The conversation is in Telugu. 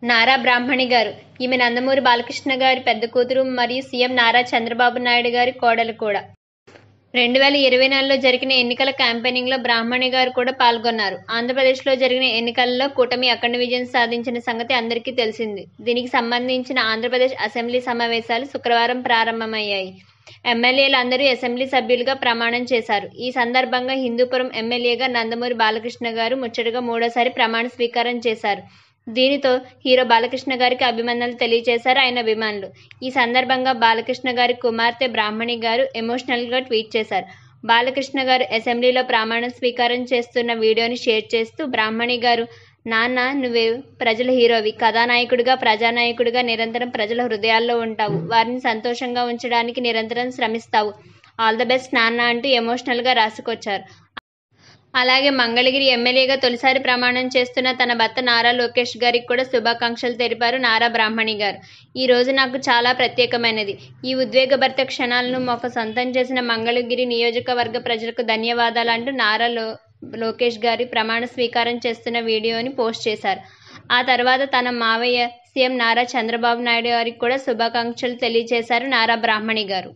నారా బ్రాహ్మణి గారు. ఈమె నందమూరి బాలకృష్ణ గారి పెద్ద కూతురు మరియు సీఎం నారా చంద్రబాబు నాయుడు గారి కోడలు కూడా. 2024లో జరిగిన ఎన్నికల క్యాంపెయినింగ్లో బ్రాహ్మణి గారు కూడా పాల్గొన్నారు. ఆంధ్రప్రదేశ్లో జరిగిన ఎన్నికల్లో కూటమి అఖండ విజయం సాధించిన సంగతి అందరికీ తెలిసిందే. దీనికి సంబంధించిన ఆంధ్రప్రదేశ్ అసెంబ్లీ సమావేశాలు శుక్రవారం ప్రారంభమయ్యాయి. ఎమ్మెల్యేలు అందరూ అసెంబ్లీ సభ్యులుగా ప్రమాణం చేశారు. ఈ సందర్భంగా హిందూపురం ఎమ్మెల్యేగా నందమూరి బాలకృష్ణ గారు ముచ్చటగా మూడోసారి ప్రమాణ స్వీకారం చేశారు. దీనితో హీరో బాలకృష్ణ గారికి అభినందనలు తెలియజేశారు ఆయన అభిమానులు. ఈ సందర్భంగా బాలకృష్ణ గారి కుమార్తె బ్రాహ్మణి గారు ఎమోషనల్గా ట్వీట్ చేశారు. బాలకృష్ణ గారు అసెంబ్లీలో ప్రమాణ స్వీకారం చేస్తున్న వీడియోని షేర్ చేస్తూ, బ్రాహ్మణి గారు, నాన్న నువ్వే ప్రజల హీరోవి, కథానాయకుడిగా ప్రజానాయకుడిగా నిరంతరం ప్రజల హృదయాల్లో ఉంటావు, వారిని సంతోషంగా ఉంచడానికి నిరంతరం శ్రమిస్తావు, ఆల్ ద బెస్ట్ నాన్న అంటూ ఎమోషనల్గా రాసుకొచ్చారు. అలాగే మంగళగిరి ఎమ్మెల్యేగా తొలిసారి ప్రమాణం చేస్తున్న తన భర్త నారా లోకేష్ గారికి కూడా శుభాకాంక్షలు తెలిపారు నారా బ్రాహ్మణి గారు. ఈ రోజు నాకు చాలా ప్రత్యేకమైనది. ఈ ఉద్వేగభరిత క్షణాలను మాకు సొంతం చేసిన మంగళగిరి నియోజకవర్గ ప్రజలకు ధన్యవాదాలు అంటూ నారా లోకేష్ గారి ప్రమాణ స్వీకారం చేస్తున్న వీడియోని పోస్ట్ చేశారు. ఆ తర్వాత తన మావయ్య సీఎం నారా చంద్రబాబు నాయుడు గారికి కూడా శుభాకాంక్షలు తెలియజేశారు నారా బ్రాహ్మణి గారు.